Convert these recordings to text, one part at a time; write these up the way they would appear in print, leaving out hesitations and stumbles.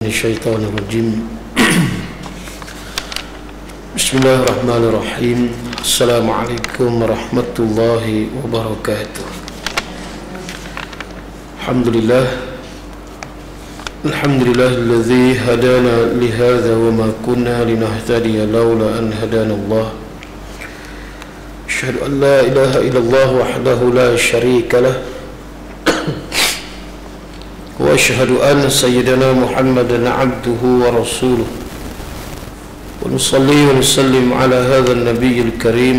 الشيطان الرجيم. بسم الله الرحمن الرحيم. السلام عليكم ورحمة الله وبركاته. الحمد لله الذي هدانا لهذا وما كنا لنهتدي لولا أن هدانا الله. أشهد أن لا إله إلا الله وحده لا شريك له، وأشهد أن سيدنا محمدا عبده ورسوله، ونصلي ونسلم على هذا النبي الكريم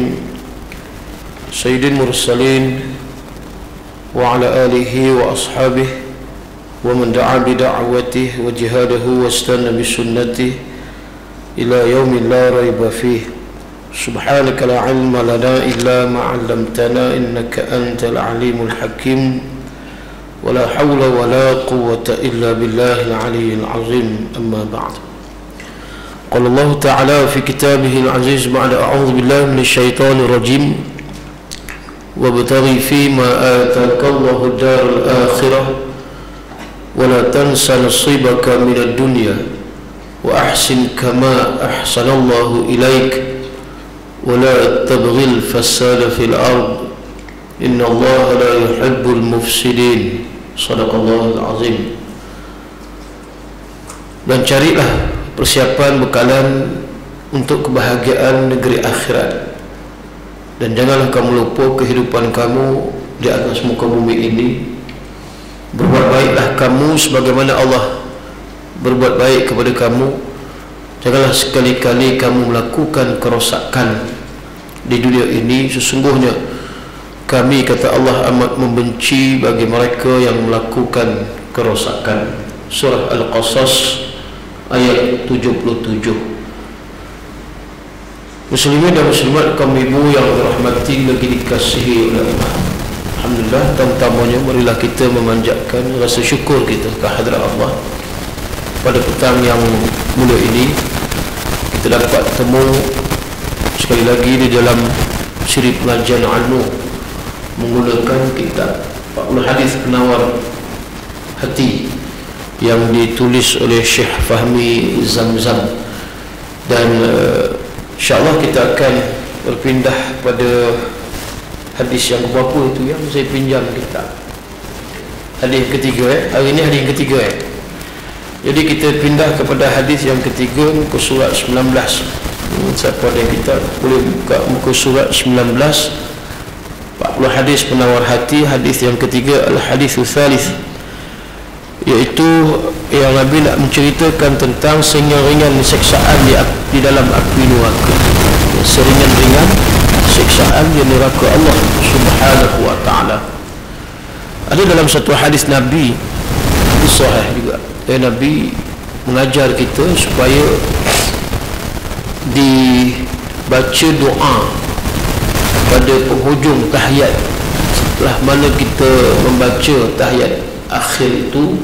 سيد المرسلين وعلى آله وأصحابه ومن دعا بدعوته وجهاده واستنى بسنته إلى يوم لا ريب فيه. سبحانك لا علم لنا إلا ما علمتنا إنك أنت العليم الحكيم، ولا حول ولا قوة إلا بالله العلي العظيم. أما بعد، قال الله تعالى في كتابه العزيز بعد أعوذ بالله من الشيطان الرجيم: وابتغي فيما آتاك الله الدار الآخرة ولا تنس نصيبك من الدنيا وأحسن كما أحسن الله إليك ولا تبغي الفساد في الأرض إن الله لا يحب المفسدين. صدق الله العظيم. Dan carilah persiapan bekalan untuk kebahagiaan negeri akhirat, dan janganlah kamu lupa kehidupan kamu di atas muka bumi ini. Berbuat baiklah kamu sebagaimana Allah berbuat baik kepada kamu. Janganlah sekali-kali kamu melakukan kerosakan di dunia ini. Sesungguhnya kami, kata Allah, amat membenci bagi mereka yang melakukan kerosakan. Surah Al-Qasas ayat 77. Muslimin dan muslimat, kaum ibu yang dirahmati lagi dikasihi oleh Allah, alhamdulillah, terutamanya marilah kita memanjatkan rasa syukur kita ke hadirat Allah. Pada petang yang mulia ini kita dapat bertemu sekali lagi di dalam siri pengajian ilmu menggunakan kitab 40 hadis penawar hati yang ditulis oleh Syekh Fahmi Zamzam. Dan insyaAllah kita akan berpindah pada hadis yang berapa itu yang saya pinjam kitab. Hadis ketiga hari ini hadis yang ketiga Jadi kita pindah kepada hadis yang ketiga, muka surat 19. Siapa ada kitab boleh buka muka surat 19, 40 hadis penawar hati. Hadis yang ketiga adalah hadis tsalits, iaitu yang Nabi nak menceritakan tentang seringan-ringan siksaan di dalam api neraka. Seringan-ringan siksaan di neraka Allah Subhanahu wa ta'ala. Ada dalam satu hadis Nabi sahih juga, Nabi mengajar kita supaya dibaca doa pada penghujung tahiyat. Setelah mana kita membaca tahiyat akhir itu,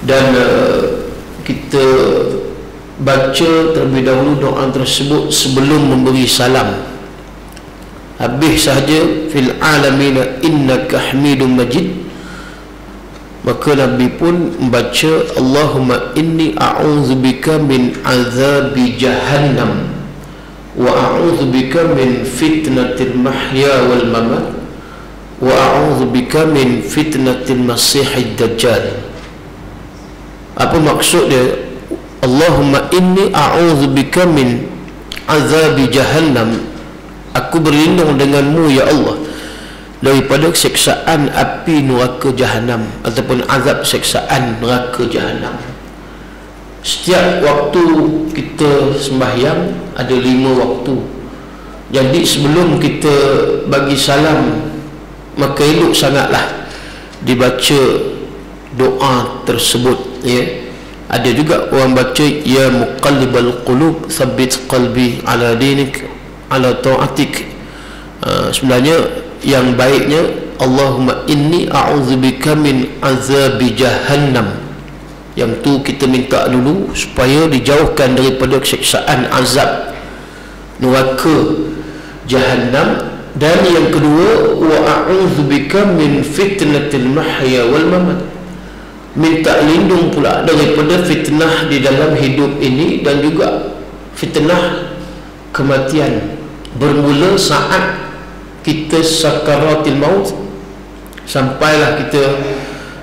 dan kita baca terlebih dahulu doa tersebut sebelum memberi salam. Habis sahaja fil alamina innaka hamidum majid, maka Nabi pun membaca Allahumma inni a'udzubika min azabi jahannam wa a'udzubika min fitnatil mahya wal mamat wa a'udzubika min fitnatil masihid dajjal. Apa maksud dia? Allahumma inni a'udzubika min azabi jahannam, aku berlindung denganmu ya Allah daripada siksaan api neraka jahanam, ataupun azab siksaan neraka jahanam. Setiap waktu kita sembahyang ada 5 waktu. Jadi sebelum kita bagi salam, maka elok sangatlah dibaca doa tersebut, Ada juga orang baca ya muqallibal qulub tsabbit qalbi ala dinik ala ta'atik. Sebenarnya yang baiknya Allahumma inni a'udzubika min azabi jahannam. Yang tu kita minta dulu supaya dijauhkan daripada siksaan azab neraka jahanam. Dan yang kedua, wa a'udzubika min fitnatil mahya wal mamat, minta lindung pula daripada fitnah di dalam hidup ini dan juga fitnah kematian, bermula saat kita sakaratil maut sampailah kita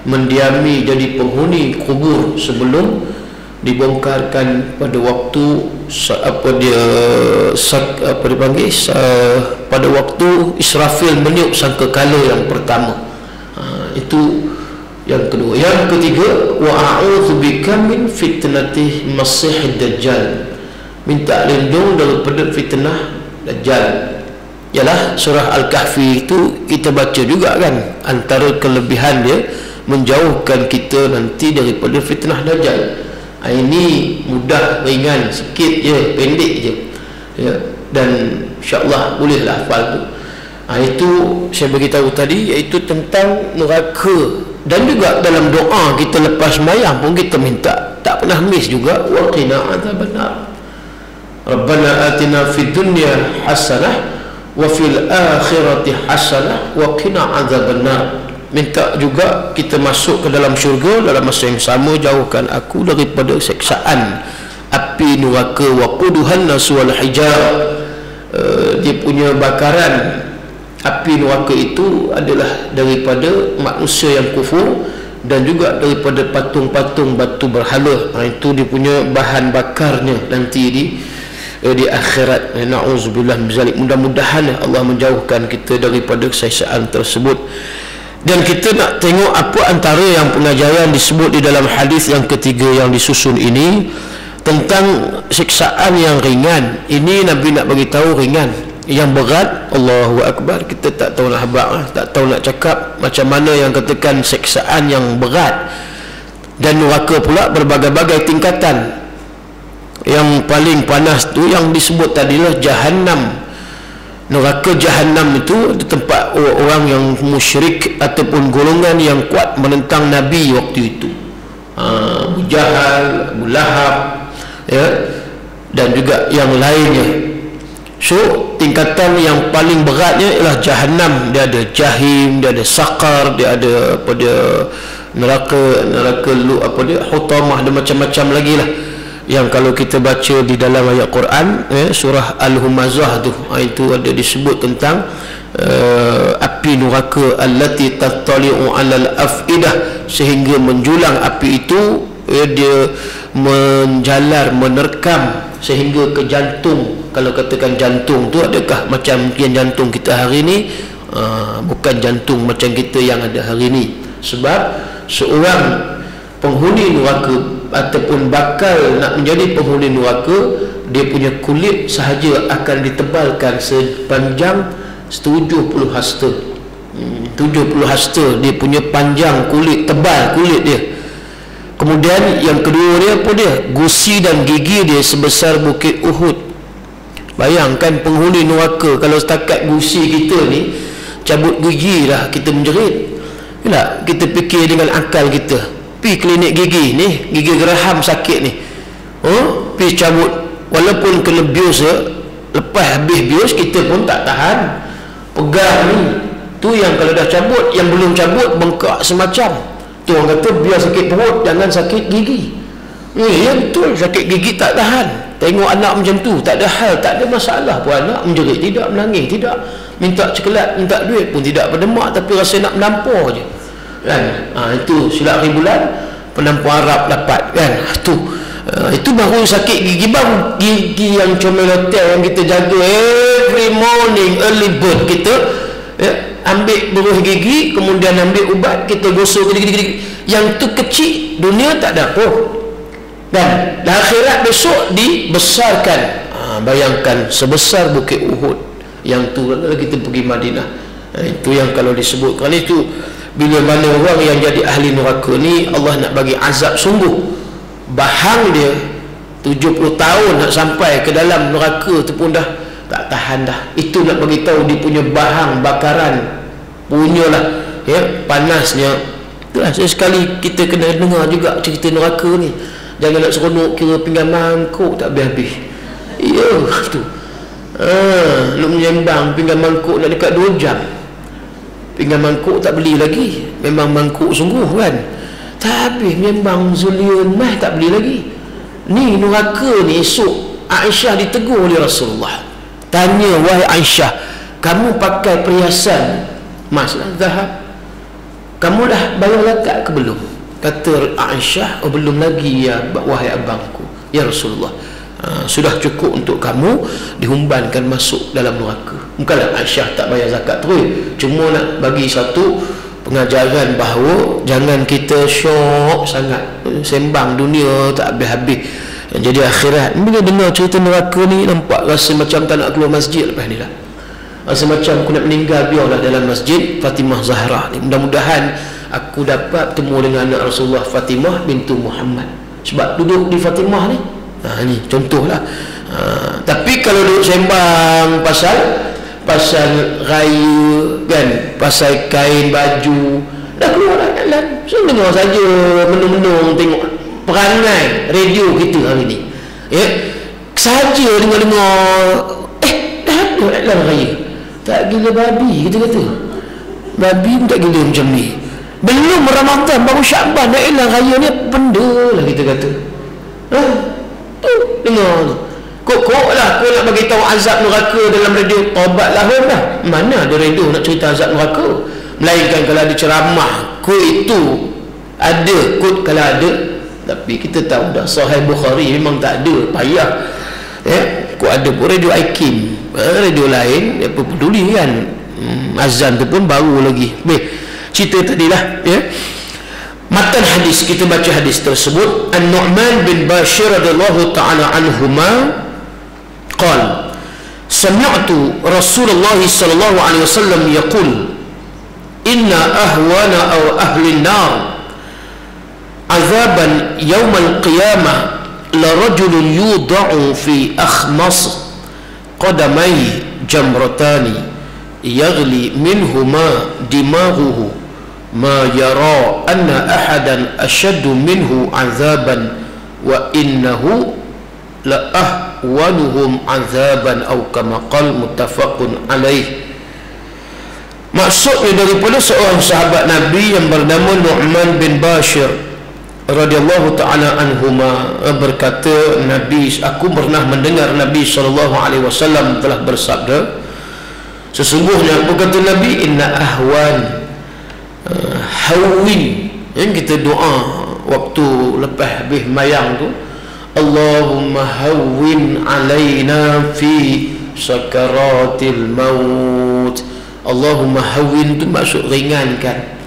mendiami jadi penghuni kubur sebelum dibongkarkan pada waktu pada waktu Israfil meniup sangkakala yang pertama. Itu yang kedua. Yang ketiga, wa a'udzubika min fitnatih Masihid Dajjal, minta lindung daripada fitnah Dajjal. Yalah, surah Al-Kahfi itu kita baca juga kan, antara kelebihan dia menjauhkan kita nanti daripada fitnah Dajjal. Ini mudah, ringan sikit je, pendek je ya, dan insyaAllah bolehlah hafal tu. Itu saya beritahu tadi, iaitu tentang neraka. Dan juga dalam doa kita lepas sembahyang pun kita minta, tak pernah miss juga, wa qina adzabannar, Rabbana atina fid dunya hasanah wa fil akhirati hasanah wa qina adzabannar. Minta juga kita masuk ke dalam syurga dalam masa yang sama, jauhkan aku daripada seksaan api neraka. Waquduhan nasu wal hijar, dia punya bakaran api neraka itu adalah daripada manusia yang kufur dan juga daripada patung-patung batu berhala. Itu dia punya bahan bakarnya nanti di akhirat. Na'udzubillah min zalik. Mudah-mudahan Allah menjauhkan kita daripada keseksaan tersebut. Dan kita nak tengok apa antara yang pengajaran disebut di dalam hadis yang ketiga yang disusun ini tentang siksaan yang ringan. Ini Nabi nak bagi tahu ringan. Yang berat, Allahu Akbar, kita tak tahu nak habaq, tak tahu nak cakap macam mana yang katakan siksaan yang berat. Dan neraka pula berbagai-bagai tingkatan. Yang paling panas tu yang disebut tadilah Jahannam. Neraka Jahannam itu di tempat orang yang musyrik ataupun golongan yang kuat menentang Nabi waktu itu. Abu Jahal, Abu Lahab ya, dan juga yang lainnya. So tingkatan yang paling beratnya ialah Jahannam. Dia ada Jahim, dia ada Saqar, dia ada neraka Hutamah, dan macam-macam lagi lah yang kalau kita baca di dalam ayat Quran surah Al-Humazah tu, itu ada disebut tentang api neraka allati tattali'u 'alal afidah, sehingga menjulang api itu dia menjalar, menerkam sehingga ke jantung. Kalau katakan jantung tu adakah macam yang jantung kita hari ni? Bukan jantung macam kita yang ada hari ni. Sebab seorang penghuni neraka ataupun bakal nak menjadi penghuni neraka, dia punya kulit sahaja akan ditebalkan sepanjang 70 hasta. 70 hasta dia punya panjang kulit, tebal kulit dia. Kemudian yang kedua dia apa dia? Gusi dan gigi dia sebesar bukit Uhud. Bayangkan penghuni neraka, kalau setakat gusi kita ni cabut gigi dah kita menjerit. Yalah, kita fikir dengan akal kita. Pi klinik gigi ni, gigi geraham sakit ni, pi cabut, walaupun kena bius, lepas habis bius kita pun tak tahan pegang ni. Tu yang kalau dah cabut, yang belum cabut bengkak semacam tu. Orang kata biar sakit perut, jangan sakit gigi. Ya betul, sakit gigi tak tahan. Tengok anak macam tu, tak ada hal, tak ada masalah pun anak menjerit, tidak menangis, tidak minta coklat, minta duit pun tidak berdemak, tapi rasa nak menampar je kan. Itu silap ribulan penampar Arab dapat kan. Itu baru sakit gigi. Bang, gigi yang comel hotel yang kita jaga every morning early bird kita ambil beruh gigi, kemudian ambil ubat, kita gosok gigi. Yang tu kecil, dunia tak ada apa. Dan akhirat besok dibesarkan. Bayangkan sebesar bukit Uhud. Yang tu kalau kita pergi Madinah. Itu yang kalau disebutkan itu, bila mana orang yang jadi ahli neraka ni Allah nak bagi azab sungguh. Bahang dia 70 tahun nak sampai ke dalam neraka tu pun dah tak tahan dah. Itu nak bagi tahu dia punya bahang bakaran punyalah panasnya. Itulah sekali kita kena dengar juga cerita neraka ni. Jangan nak seronok kira pinggan mangkuk tak habis-habis. Ya tu. Lu menyembang pinggan mangkuk nak dekat 2 jam. Pinggan mangkuk tak beli lagi, memang mangkuk sungguh kan. tak habis memang Zuliun mah tak beli lagi. Ni neraka ni esok Aisyah ditegur oleh Rasulullah. Tanya, wahai Aisyah, kamu pakai perhiasan emas lah, zahab, kamu dah bayar zakat ke belum? Kata Aisyah, oh belum lagi ya wahai abangku, ya Rasulullah. Sudah cukup untuk kamu dihumbankan masuk dalam neraka. Bukanlah Aisyah tak bayar zakat terus, cuma nak bagi satu pengajaran bahawa jangan kita syok sangat sembang dunia tak habis-habis. Jadi akhirat bila dengar cerita neraka ni nampak rasa macam tak nak keluar masjid lepas ni lah. Rasa macam aku nak meninggal, biarlah dalam masjid Fatimah Zahra ni. Mudah-mudahan aku dapat bertemu dengan anak Rasulullah Fatimah bintu Muhammad, sebab duduk di Fatimah ni. Ni contohlah. Tapi kalau duduk sembang pasal raya kan, pasal kain baju, dah keluar jalan. So dengar saja menung-menung tengok perangai radio kita hari ni. Ya. Saja dengar-dengar dah ada iklan raya. Tak gila babi, kita kata. Babi pun tak gila macam ni. Belum Ramadan, baru Syakban dah iklan raya ni, apa benda lah kita kata. Tu dengar tu. Kok lah kau nak bagi tahu azab neraka dalam radio. Taubatlah dah. Mana ada radio nak cerita azab neraka? Melainkan kalau ada ceramah, kod itu ada, kod kalau ada. Tapi kita tahu dah Sahih Bukhari memang tak ada, payah. Kod ada pun radio Aikim, radio lain apa peduli kan. Azan tu pun baru lagi. Baik, cerita tadilah ya. Matan hadis, kita baca hadis tersebut. An-Nu'man bin Bashir radhiyallahu ta'ala anhuma qala sami'tu Rasulullah sallallahu alaihi wasallam yaqul inna ahwana aw ahli an-nar azaban yawm al-qiyamah la rajulun yud'u fi akhmas qadamayhi jamratani yaghli minhuma dimaghuhu ma yara anna ahadan ashaddu minhu azaban wa innahu la ahwanuhum azaban aw kama qala muttafaqun alaih. Maksudnya daripada seorang sahabat Nabi yang bernama Nu'man bin Bashir radhiyallahu ta'ala anhuma berkata, aku pernah mendengar Nabi SAW telah bersabda, sesungguhnya apa kata Nabi, inna ahwan hawin, yang kita doa waktu lepas habis mayang tu, Allahumma hawwin alaina fi sakaratil maut. Allahumma hawwin tu maksud ringankan.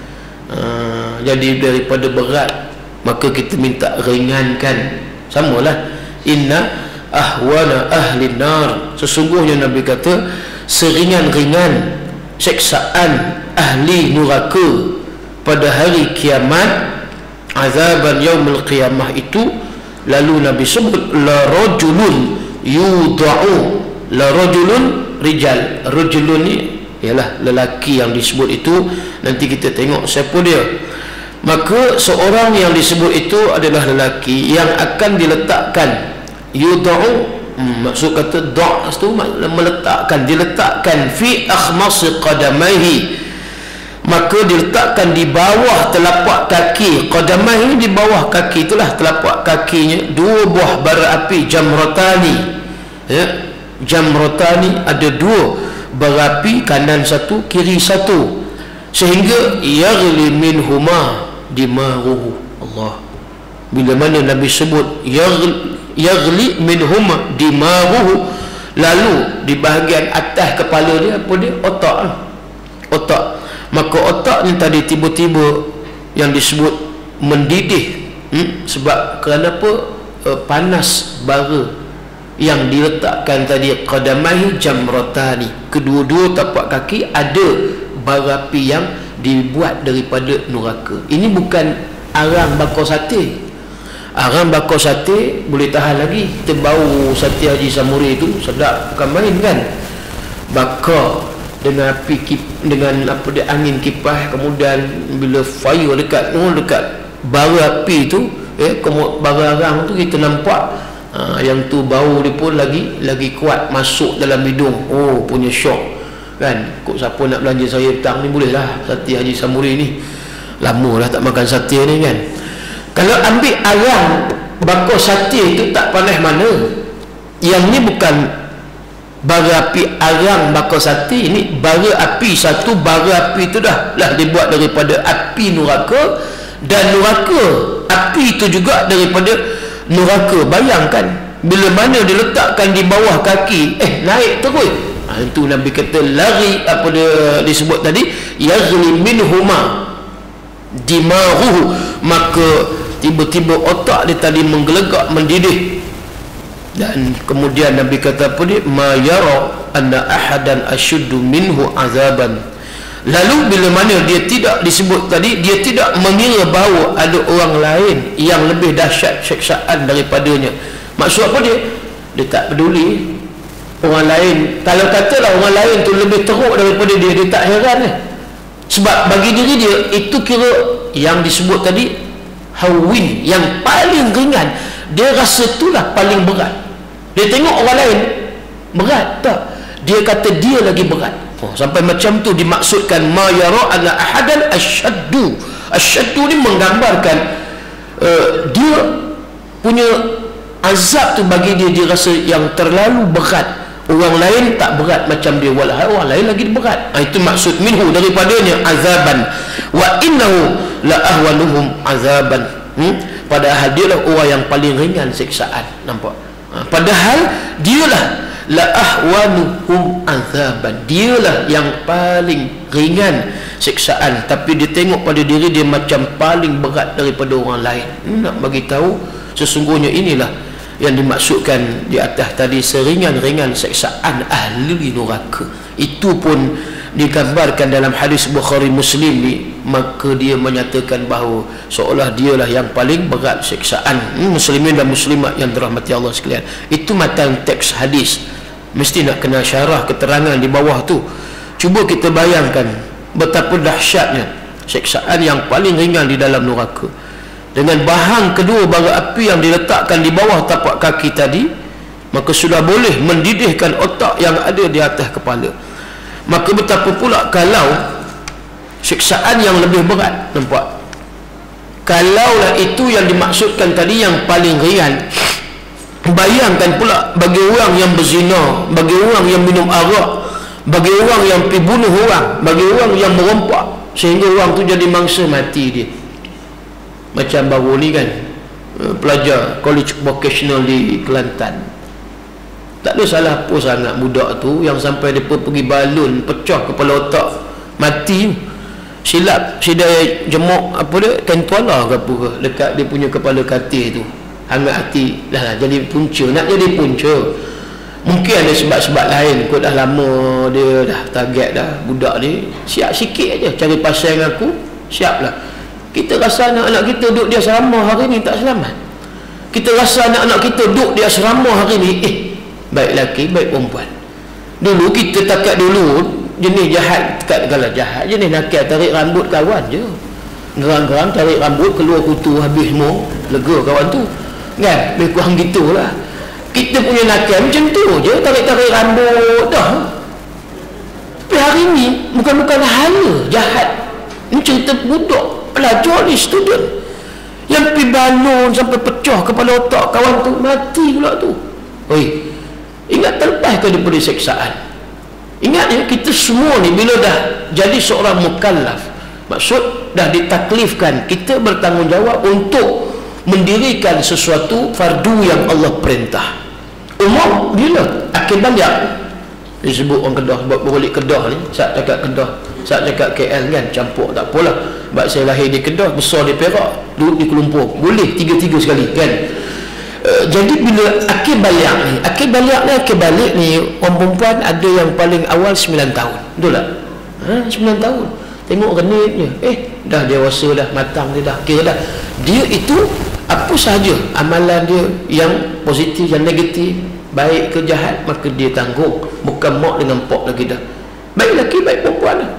Jadi daripada berat maka kita minta ringankan. Samalah inna ahwana ahli nar, sesungguhnya Nabi kata seringan-ringan siksaan ahli neraka pada hari kiamat, azaban yaumul qiyamah itu. Lalu Nabi sebut la rajulun yud'u, la rajulun rijal, rajulun ni ialah lelaki yang disebut itu, nanti kita tengok siapa dia. Maka seorang yang disebut itu adalah lelaki yang akan diletakkan, yud'u maksud kata da' itu meletakkan, diletakkan fi akhmas qadamaihi, maka diletakkan di bawah telapak kaki. Qadamah ini di bawah kaki, itulah telapak kakinya, dua buah bara api, jamratani ya. Jamratani ada dua bara api, kanan satu kiri satu, sehingga yaghli minhuma dimaghuhu. Allah, bila mana Nabi sebut yaghli minhuma dimaghuhu, lalu di bahagian atas kepala dia apa dia? Otak. Otak. Maka otak ni tadi tiba-tiba yang disebut mendidih, sebab kerana apa? Panas bara yang diletakkan tadi. Qadamai jamratani, kedua-dua tapak kaki ada bara api yang dibuat daripada neraka. Ini bukan arang bakar sate. Arang bakar sate boleh tahan lagi. Kita bau sate Haji Samuri itu sedap, bukan main kan. Bakar dengan api dengan apa dia, angin kipas, kemudian bila fire dekat bara api tu bara arang tu kita nampak yang tu bau dia pun lagi kuat masuk dalam hidung. Oh, punya syok kan. Kok siapa nak belanja saya petang ni, boleh lah sate Haji Samuri ni. Lama lah tak makan sate ni kan. Kalau ambil arang bakar sate itu tak panas mana. Yang ni bukan bara api arang bakar sate, ini bara api. Satu bara api itu dah dibuat daripada api neraka, dan neraka api itu juga daripada neraka. Bayangkan bila mana diletakkan di bawah kaki, naik terus. Itu Nabi kata lari, apa dia disebut tadi, yaghli minhuma dimaruhu, maka tiba-tiba otak dia tadi menggelegak, mendidih. Dan kemudian Nabi kata apa dia, ma yara anna ahadan ashuddu minhu azaban. Lalu bila mana dia tidak disebut tadi, dia tidak mengira bahawa ada orang lain yang lebih dahsyat siksaan daripadanya. Maksud apa dia? Dia tak peduli orang lain. Kalau katalah orang lain tu lebih teruk daripada dia, dia tak heran lah. Sebab bagi diri dia itu kira yang disebut tadi hawin, yang paling ringan. Dia rasa itulah paling berat. Dia tengok orang lain berat, tak, dia kata dia lagi berat. Sampai macam tu dimaksudkan ma yara anna ahadan asyaddu. Asyaddu ni menggambarkan dia punya azab tu bagi dia rasa yang terlalu berat. Orang lain tak berat macam dia, walhal orang lain lagi berat. Itu maksud minhu, daripadanya azaban. Wa innahu la ahwanuhum azaban. Padahal dia lah orang yang paling ringan siksaan. Nampak? Padahal dialah la ahwanuhum azaban, dialah yang paling ringan siksaan, tapi dia tengok pada diri dia macam paling berat daripada orang lain. Nak bagi tahu sesungguhnya inilah yang dimaksudkan di atas tadi, seringan-ringan siksaan ahli neraka. Itu pun digambarkan dalam hadis Bukhari Muslim ni, maka dia menyatakan bahawa seolah dialah yang paling berat siksaan. Muslimin dan muslimat yang dirahmati Allah sekalian, itu matan teks hadis. Mesti nak kena syarah keterangan di bawah tu. Cuba kita bayangkan betapa dahsyatnya siksaan yang paling ringan di dalam neraka. Dengan bahan kedua bara api yang diletakkan di bawah tapak kaki tadi, maka sudah boleh mendidihkan otak yang ada di atas kepala. Maka betapa pula kalau siksaan yang lebih berat. Nampak? Kalaulah itu yang dimaksudkan tadi yang paling ringan, bayangkan pula bagi orang yang berzina, bagi orang yang minum arak, bagi orang yang pergi bunuh orang, bagi orang yang merompak sehingga orang tu jadi mangsa mati dia. Macam baru ni kan, pelajar college vocational di Kelantan, tak ada salah apa sangat budak tu yang sampai dia pergi balun pecah kepala otak, mati. Silap si dia jemuk apa dia, kentuala ke apa ke dekat dia punya kepala katil tu, hangat hati dah jadi punca, nak jadi punca. Mungkin ada sebab-sebab lain kot, dah lama dia dah target dah budak ni, siap sikit aja cari pasal dengan aku, siap lah. Kita rasa anak-anak kita duduk di asrama hari ni tak selamat. Kita rasa anak-anak kita duduk di asrama hari ni, baik lelaki baik perempuan. Dulu kita takat dulu jenis jahat, kalau jahat jenis nakal tarik rambut kawan je, gerang-gerang tarik rambut keluar kutu habis semua, lega kawan tu kan, lebih kurang gitulah. Kita punya nakal macam tu je, tarik-tarik rambut dah. Tapi hari ni bukan hala jahat. Ini cerita budak pelajar ni, student yang pergi balon sampai pecah kepala otak kawan tu, mati pula tu. Oi, ingat terlepas ke daripada siksaan. Ingat ya, kita semua ni bila dah jadi seorang mukallaf, maksud dah ditaklifkan, kita bertanggungjawab untuk mendirikan sesuatu fardu yang Allah perintah. Umur bila akhir balik disebut orang Kedah, sebab berulik Kedah ni, saat cakap Kedah, saat cakap KL kan campur, tak apalah. Sebab saya lahir di Kedah, besar di Perak, duduk di Kuala Lumpur, boleh tiga-tiga sekali kan. Jadi bila akhir balik ni orang perempuan ada yang paling awal 9 tahun, betul tak? 9 tahun tengok renitnya, dah dewasa dah, matang dia dah, kira dah dia itu apa sahaja amalan dia yang positif, yang negatif, baik ke jahat, maka dia tanggung. Bukan mak dengan pok lagi dah, baik lelaki baik perempuan dah.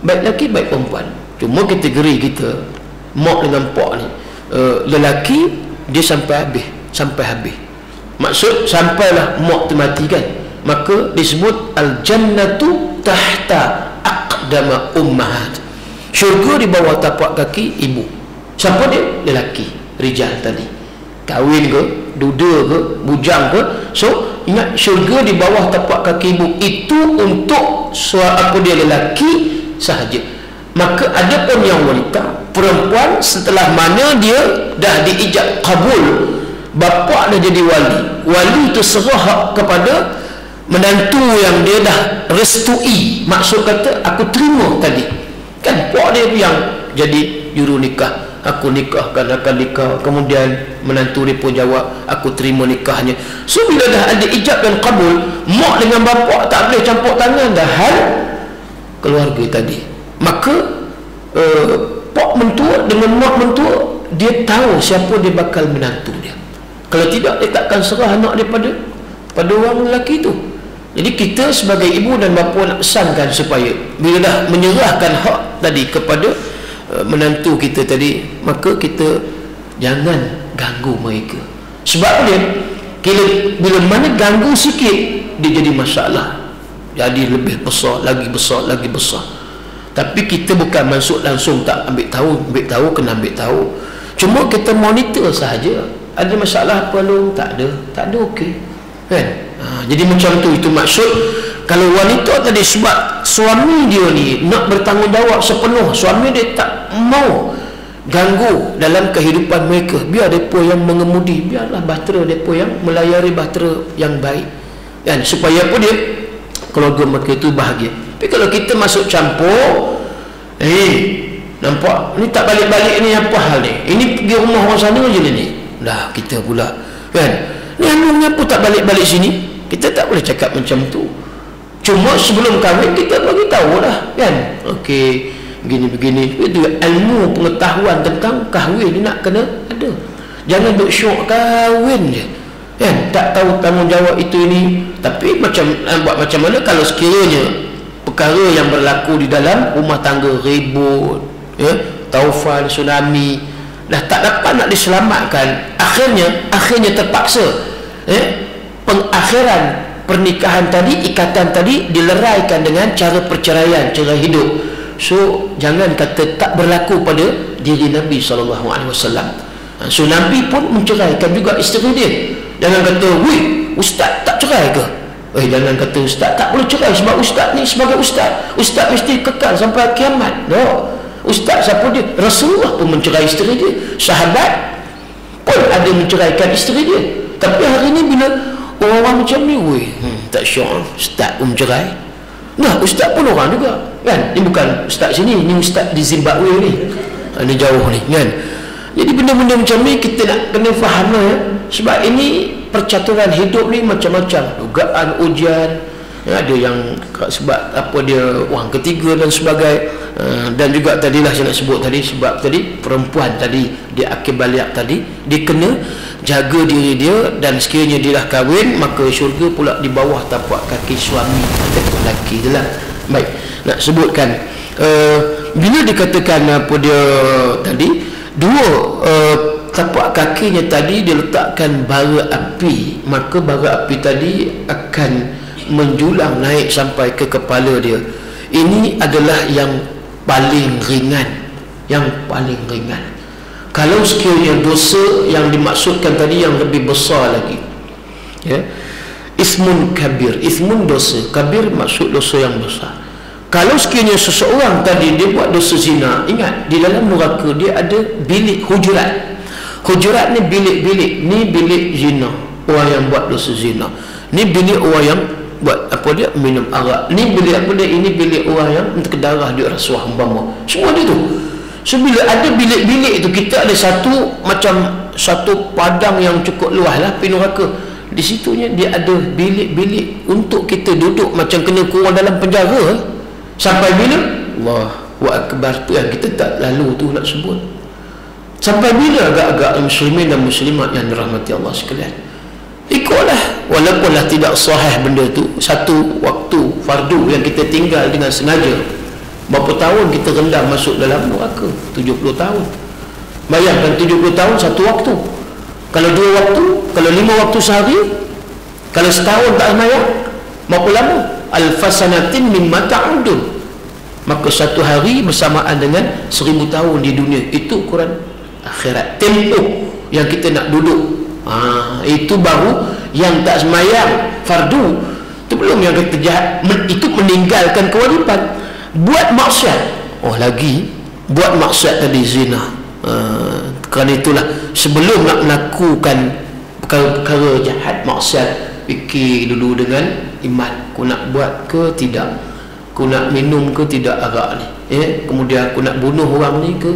Baik lelaki baik perempuan, cuma kategori kita mak dengan pok ni, lelaki dia sampai habis, maksud sampailah mak tu mati kan, maka disebut al-jannatu tahta aqdama ummahat, syurga di bawah tapak kaki ibu. Siapa dia? Lelaki rijal tadi, kahwin ke, duda ke, bujang ke. So ingat, syurga di bawah tapak kaki ibu itu untuk apa dia lelaki sahaja. Maka ada pun yang wanita, perempuan, setelah mana dia dah diijab kabul, bapa dah jadi wali itu serah hak kepada menantu yang dia dah restui. Maksud kata aku terima tadi kan, pak dia yang jadi juru nikah, aku nikahkan, akan nikah, kemudian menantu dia pun jawab aku terima nikahnya. So bila dah ada ijab dan kabul, mak dengan bapa tak boleh campur tangan dah hal keluarga tadi. Maka pak mentua dengan mak mentua, dia tahu siapa dia bakal menantu dia. Kalau tidak, dia takkan serah anak dia pada orang lelaki itu. Jadi kita sebagai ibu dan bapa nak pesankan supaya bila dah menyerahkan hak tadi kepada menantu kita tadi, maka kita jangan ganggu mereka. Sebab dia bila mana ganggu sikit, dia jadi masalah, jadi lebih besar, lagi besar, lagi besar. Tapi kita bukan masuk langsung tak ambil tahu, kena ambil tahu. Cuma kita monitor sahaja. Ada masalah apa lu? Tak ada, okey kan? Jadi macam tu. Itu maksud kalau wanita tadi, sebab suami dia ni nak bertanggungjawab sepenuh, suami dia tak mau ganggu dalam kehidupan mereka, biar mereka yang mengemudi, biarlah bahtera mereka yang melayari bahtera yang baik kan, supaya apa dia keluarga mereka itu bahagia. Tapi kalau kita masuk campur, nampak ni tak balik-balik ni, apa hal ni, ini pergi rumah orang sana je ni, dah kita pula kan, ni anu apa tak balik-balik sini. Kita tak boleh cakap macam tu. Cuma sebelum kahwin kita bagi tahu dah kan, okey begini-begini. Itu ilmu pengetahuan tentang kahwin ni nak kena ada. Jangan duk syok kahwin je kan, tak tahu tanggungjawab itu ini. Tapi buat macam mana kalau sekiranya perkara yang berlaku di dalam rumah tangga, ribut, taufan, tsunami, dah tak dapat nak diselamatkan, akhirnya terpaksa pengakhiran pernikahan tadi, ikatan tadi dileraikan dengan cara perceraian, cara hidup. So jangan kata tak berlaku pada diri Nabi SAW. So Nabi pun menceraikan juga isteri dia. Jangan kata, wih, ustaz tak cerai ke? Jangan kata ustaz tak boleh cerai, sebab ustaz ni sebagai ustaz mesti kekal sampai kiamat. No, ustaz siapa dia? Rasulullah pun mencerai isteri dia, sahabat pun ada menceraikan isteri dia. Tapi hari ni bila orang-orang macam ni, tak syok, ustaz pun mencerai. Nah, ustaz pun orang juga kan. Ini bukan ustaz sini, ini ustaz di Zimbabwe ni, ini jauh ni kan. Jadi benda-benda macam ni kita nak kena faham ya. Sebab ini percaturan hidup ni macam-macam, dugaan, ujian, ada yang sebab apa dia orang ketiga dan sebagainya. Dan juga tadilah saya nak sebut tadi, sebab tadi perempuan tadi dia akil baliak tadi, dia kena jaga diri dia, dan sekiranya dia dah kahwin, maka syurga pula di bawah tapak kaki suami ataupun lelaki je lah. Baik, nak sebutkan bila dikatakan apa dia tadi, dua tapak kakinya tadi diletakkan bara api, maka bara api tadi akan menjulang naik sampai ke kepala dia. Ini adalah yang paling ringan, Kalau sekiranya dosa yang dimaksudkan tadi yang lebih besar lagi, ya, ismun kabir, ismun dosa, kabir maksud dosa yang besar. Kalau sekiranya seseorang tadi dia buat dosa zina, ingat di dalam neraka dia ada bilik hujurat. Hujurat ni bilik-bilik, ni bilik zina, orang yang buat dosa zina. Ni bilik orang yang buat apa dia, minum arak. Ni bilik apa dia, ini bilik orang yang terkedarah dia rasuah umpama. Semua dia tu. So bila ada bilik-bilik itu, kita ada satu padang yang cukup luas lah, api neraka. Di situnya dia ada bilik-bilik untuk kita duduk macam kena kurang dalam penjara. Sampai bila? Allahu Akbar, tu yang kita tak lalu tu nak sebut. Sampai bila agak-agak muslimin dan muslimat yang dirahmati Allah sekalian? Ikutlah, walaupunlah tidak sahih benda tu, satu waktu fardu yang kita tinggal dengan sengaja. Berapa tahun kita rendam masuk dalam neraka? 70 tahun. Bayangkan 70 tahun satu waktu. Kalau 2 waktu, kalau 5 waktu sehari, kalau setahun tak semayang, berapa lama? Alfasanatin mimma ta'udun. Maka satu hari bersamaan dengan 1000 tahun di dunia. Itu ukuran akhirat, tempoh yang kita nak duduk. Itu baru yang tak semayang fardu. Itu belum yang kata jahat, itu meninggalkan kewajipan. Buat maksiat, lagi buat maksiat tadi, zina. Kerana itulah sebelum nak melakukan perkara jahat maksiat, fikir dulu dengan iman, aku nak buat ke tidak, aku nak minum ke tidak arak ni, kemudian aku nak bunuh orang ni ke.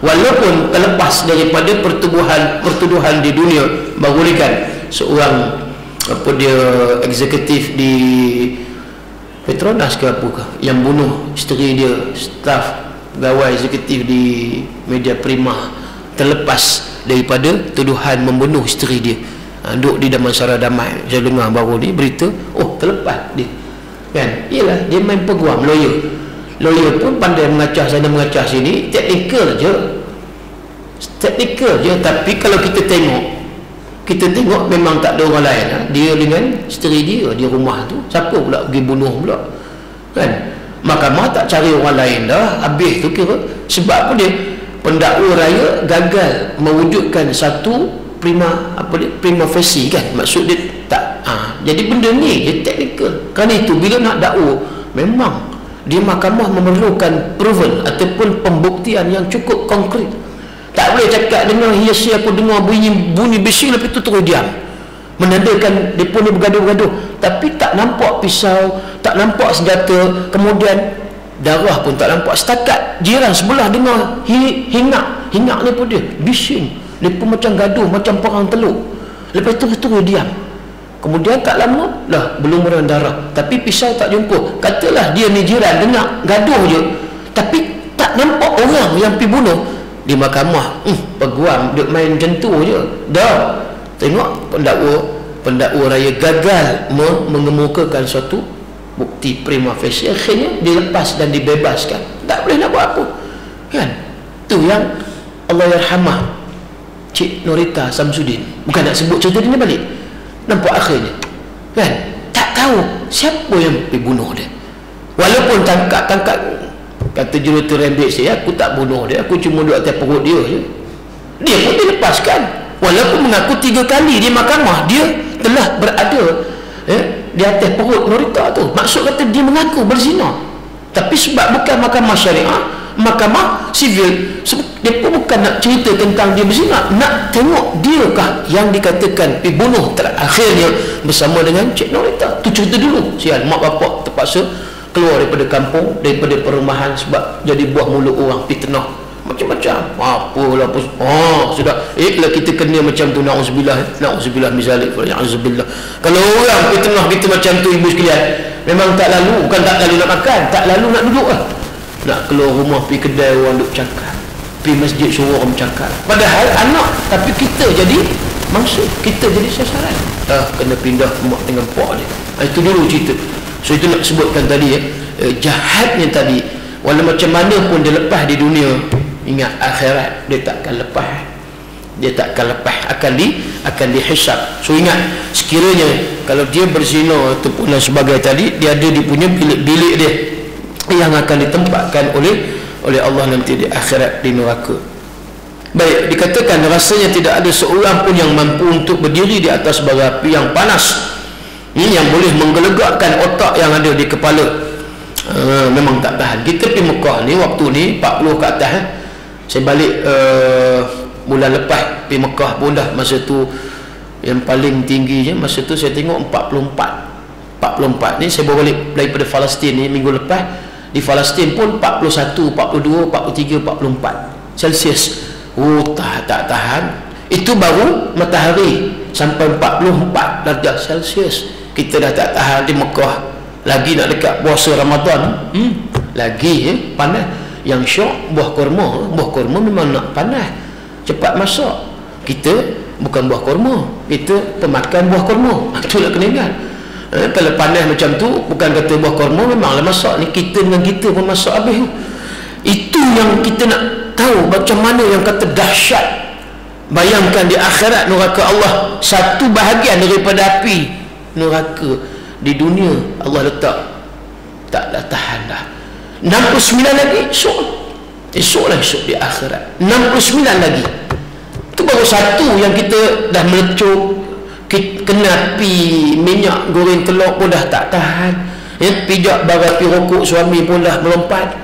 Walaupun terlepas daripada pertuduhan di dunia, baru ni kan seorang eksekutif di Petronas ke apa ke, yang bunuh isteri dia, staf pegawai eksekutif di Media Prima, terlepas daripada tuduhan membunuh isteri dia. Duduk di Damansara Damai, saya dengar baru ni berita, terlepas dia kan. Ialah dia main peguam, lawyer pun pandai mengacah sana mengacah sini, teknikal je. Tapi kalau kita tengok memang tak ada orang lain. Dia dengan isteri dia di rumah tu, siapa pula pergi bunuh pula kan. Mahkamah tak cari orang lain dah, habis tu kira. Sebab apa dia? Pendakwa raya gagal mewujudkan satu prima facie kan, maksud dia tak. Jadi benda ni dia teknikal. Kerana itu bila nak dakwa, memang dia mahkamah memerlukan proven ataupun pembuktian yang cukup konkret. Tak boleh cakap dengar hiasi, aku dengar bunyi bising, lepas tu terus diam, menandakan mereka ni bergaduh-gaduh, tapi tak nampak pisau, tak nampak senjata, kemudian darah pun tak nampak. Setakat jiran sebelah dengar hingak ni pun dia bising, mereka macam gaduh, macam perang teluk, lepas tu terus diam. Kemudian tak lama lah berlumuran darah, tapi pisau tak jumpa. Katalah dia ni jiran dengar gaduh je, tapi tak nampak orang yang pergi bunuh. Di mahkamah peguam duk main macam tu je dah. Tengok pendakwa raya gagal mengemukakan suatu bukti prima facie, akhirnya dilepas dan dibebaskan. Tak boleh nak buat apa kan. Tu yang Allah yarhamah Cik Norita Samsudin, bukan nak sebut cerita dia balik, nampak akhirnya kan, tak tahu siapa yang pergi bunuh dia. Walaupun tangkap kata juruterembik saya, aku tak bunuh dia, aku cuma duduk atas perut dia je, dia pun dilepaskan. Walaupun mengaku 3 kali di mahkamah dia telah berada di atas perut Norita tu. Maksud kata dia mengaku berzina, tapi sebab bukan mahkamah syariah, mahkamah sivil, dia pun bukan nak cerita tentang dia berzina, nak tengok dia kah yang dikatakan pergi bunuh terakhirnya bersama dengan Cik Norita. Tu cerita dulu. Sial, mak bapak terpaksa keluar daripada kampung, daripada perumahan, sebab jadi buah mulut orang, fitnah macam-macam. Apalah sudah lah kita kena macam tu, na'udzubillah mizalik, na'udzubillah. Kalau orang fitnah kita macam tu, ibu sekalian, memang tak lalu, bukan tak lalu nak makan, tak lalu nak duduk lah. Nak keluar rumah, pergi kedai orang duduk cakap, pergi masjid suruh orang bercakap, padahal anak, tapi kita jadi maksud, kita jadi sasaran. Kena pindah mak dengan pak ni. Itu dulu cerita. So itu nak sebutkan tadi jahatnya tadi, walau macam mana pun dia lepas di dunia, ingat akhirat dia takkan lepas, akan dihisab. So ingat, sekiranya kalau dia berzina ataupun sebagai tadi, dia ada dia punya bilik-bilik dia yang akan ditempatkan oleh Allah nanti di akhirat, di neraka. Baik, dikatakan rasanya tidak ada seorang pun yang mampu untuk berdiri di atas bara api yang panas, yang boleh menggelegakkan otak yang ada di kepala. Memang tak tahan. Kita pergi Mekah ni, waktu ni 40 ke atas. Saya balik bulan lepas pergi Mekah pun dah, masa tu yang paling tinggi je, masa tu saya tengok 44 ni. Saya baru balik daripada Palestin ni minggu lepas. Di Palestin pun 41, 42, 43, 44 Celsius. Tak tahan. Itu baru matahari sampai 44 darjah Celsius. Kita dah tak tahan di Mekah, lagi nak dekat puasa Ramadan, lagi panas. Yang syok buah kurma memang nak panas, cepat masak. Kita bukan buah kurma, kita pemakan buah kurma. Itulah kena ingat. Kalau panas macam tu, bukan kata buah kurma, memanglah masak ni, kita dengan kita pun masak habis. Itu yang kita nak tahu macam mana yang kata dahsyat. Bayangkan di akhirat neraka Allah, satu bahagian daripada api neraka. Di dunia Allah letak, tak dah tahan dah. 69 lagi esok di akhirat, 69 lagi. Itu baru satu yang kita dah melecup, kena api minyak goreng telur pun dah tak tahan, pijak bara api rokok suami pun dah melompat,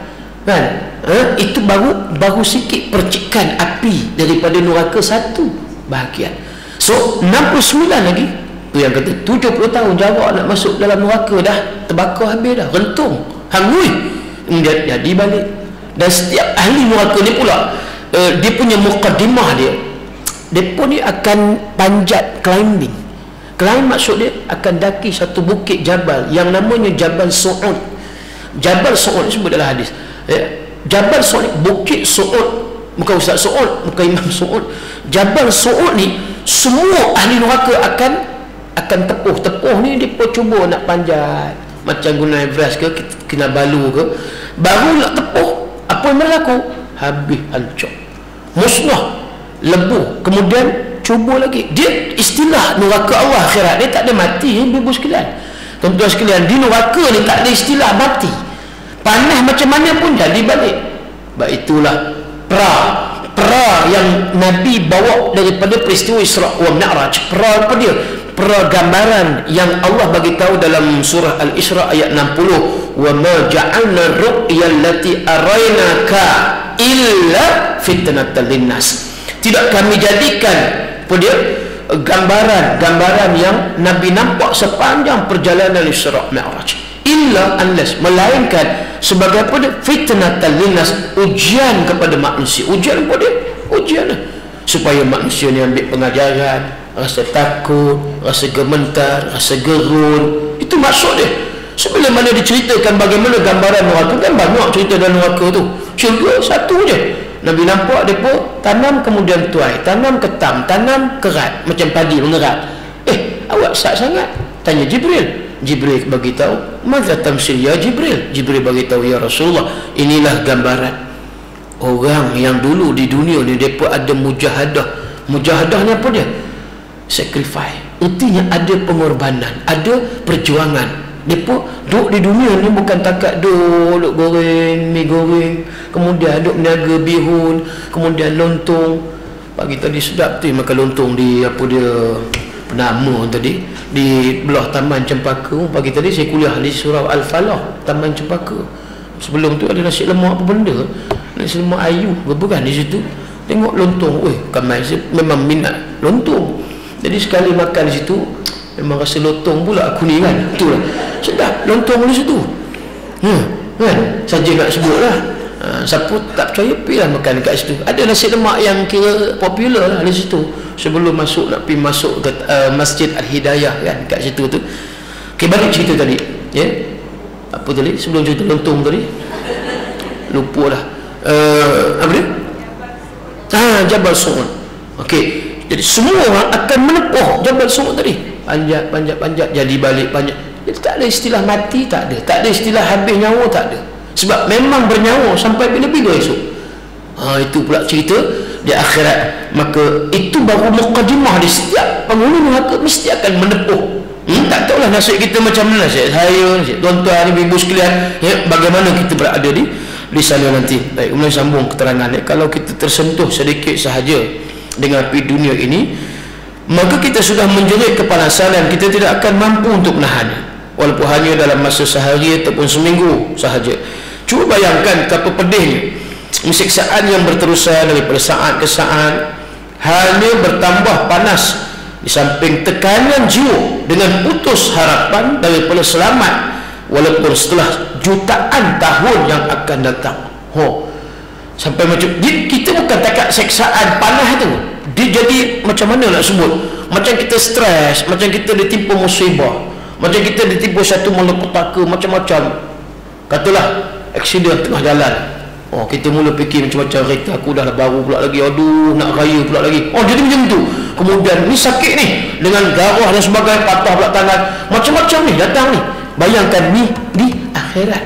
kan? Itu baru sikit percikan api daripada neraka satu bahagian. So 69 lagi tu yang kata 70 tahun jawab nak masuk dalam neraka dah terbakar habis dah, rentung, hangui, jadi balik. Dan setiap ahli neraka ni pula dia punya muqaddimah dia pun ni akan panjat climbing. Climb maksud dia akan daki satu bukit jabal yang namanya Jabal Su'ud. Jabal Su'ud sebut dalam hadis, Jabal Su'ud, Bukit Su'ud, bukan Ustaz Su'ud, bukan Imam Su'ud. Jabal Su'ud ni semua ahli neraka akan tepuh ni, dia pun cuba nak panjat macam guna Everest ke Kinabalu ke, baru nak tepuh, apa yang berlaku? Habis hancur, musnah, lebuh. Kemudian cuba lagi. Dia istilah neraka Allah akhirat dia tak ada mati, ibu sekalian, tuan-tuan sekalian. Di neraka ni tak ada istilah mati, panas macam mana pun jadi balik. Sebab itulah pra yang Nabi bawa daripada peristiwa Isra wa Mi'raj. Pra apa dia? Pra gambaran yang Allah bagi tahu dalam surah Al-Isra ayat 60, wa ma ja'alna ru'ya allati araynaka illa fitnatan linnas. Tidak kami jadikan apa dia gambaran yang Nabi nampak sepanjang perjalanan Isra Mi'raj, illa unless, melainkan sebagai apa dia? Fitnatan linnas, ujian kepada manusia. Ujian apa dia? Ujian supaya manusia ni ambil pengajaran, rasa takut, rasa gementar, rasa gerun. Itu maksud dia. Sebila mana diceritakan bagaimana gambaran neraka, kan banyak cerita dalam neraka tu. Syurga satu je. Nabi nampak dia pun tanam kemudian tuai, tanam ketam, tanam kerat macam padi mengerat. Awak sak sangat? Tanya Jibril. Jibril bagi tahu, "Madza tamsil ya Jibril?" Jibril bagi tahu, "Ya Rasulullah, inilah gambaran orang yang dulu di dunia ni depa ada mujahadah." Mujahadah ni apa dia? Sacrifice. Intinya ada pengorbanan, ada perjuangan. Depa duduk di dunia ni bukan takat duduk goreng mi goreng, kemudian duduk meniaga bihun, kemudian lontong. Pagi tadi sedap tu makan lontong di apa dia nama tadi, di belah Taman Cempaka. Pagi tadi saya kuliah di Surau Al-Falah, Taman Cempaka. Sebelum tu ada nasi lemak apa benda, nasi lemak ayu berbukan di situ. Tengok lontong, Kamai saya memang minat lontong. Jadi sekali makan di situ memang rasa lontong pula aku ni, kan. Itulah sedap lontong di situ. Kan saja nak sebut lah. Siapa tak percaya pergilah makan dekat situ. Ada nasi lemak yang kira popular lah di situ. Sebelum masuk nak pergi masuk ke Masjid Al-Hidayah, kan, kat situ tu. Okey, balik cerita tadi, ya. Apa tadi sebelum cerita lontong tadi? Lupa dah. Apa dia? Jabal Su'ud. Okey, jadi semua orang akan menepuh Jabal Su'ud tadi. Panjat, jadi balik panjat. Jadi tak ada istilah mati, tak ada istilah habis nyawa, tak ada. Sebab memang bernyawa sampai bila-bila esok. Itu pula cerita di akhirat. Maka itu baru muqaddimah di setiap penghuni neraka mesti akan menepuh. Tak tahulah nasib kita macam mana, saya, tuan-tuan, ibu sekalian, ya, bagaimana kita berada di sana nanti. Baik, kemudian sambung keterangan. Kalau kita tersentuh sedikit sahaja dengan api dunia ini, maka kita sudah menjerit kepanasan dan kita tidak akan mampu untuk menahannya, walaupun hanya dalam masa sehari ataupun seminggu sahaja. Cuba bayangkan betapa pedihnya siksaan yang berterusan daripada saat ke saat, hanya bertambah panas, di samping tekanan jiwa dengan putus harapan daripada selamat walaupun setelah jutaan tahun yang akan datang. Sampai macam kita bukan takat siksaan panas tu, dia jadi macam mana nak sebut, macam kita stres, macam kita ditimpa musibah, macam kita ditimpa satu malapetaka, macam-macam. Katalah aksiden tengah jalan, kita mula fikir macam-macam, kereta aku dah baru pula lagi, aduh nak raya pula lagi, jadi macam tu. Kemudian ni sakit ni, dengan darah dan sebagainya, patah pula tangan, macam-macam ni datang ni. Bayangkan ni di akhirat.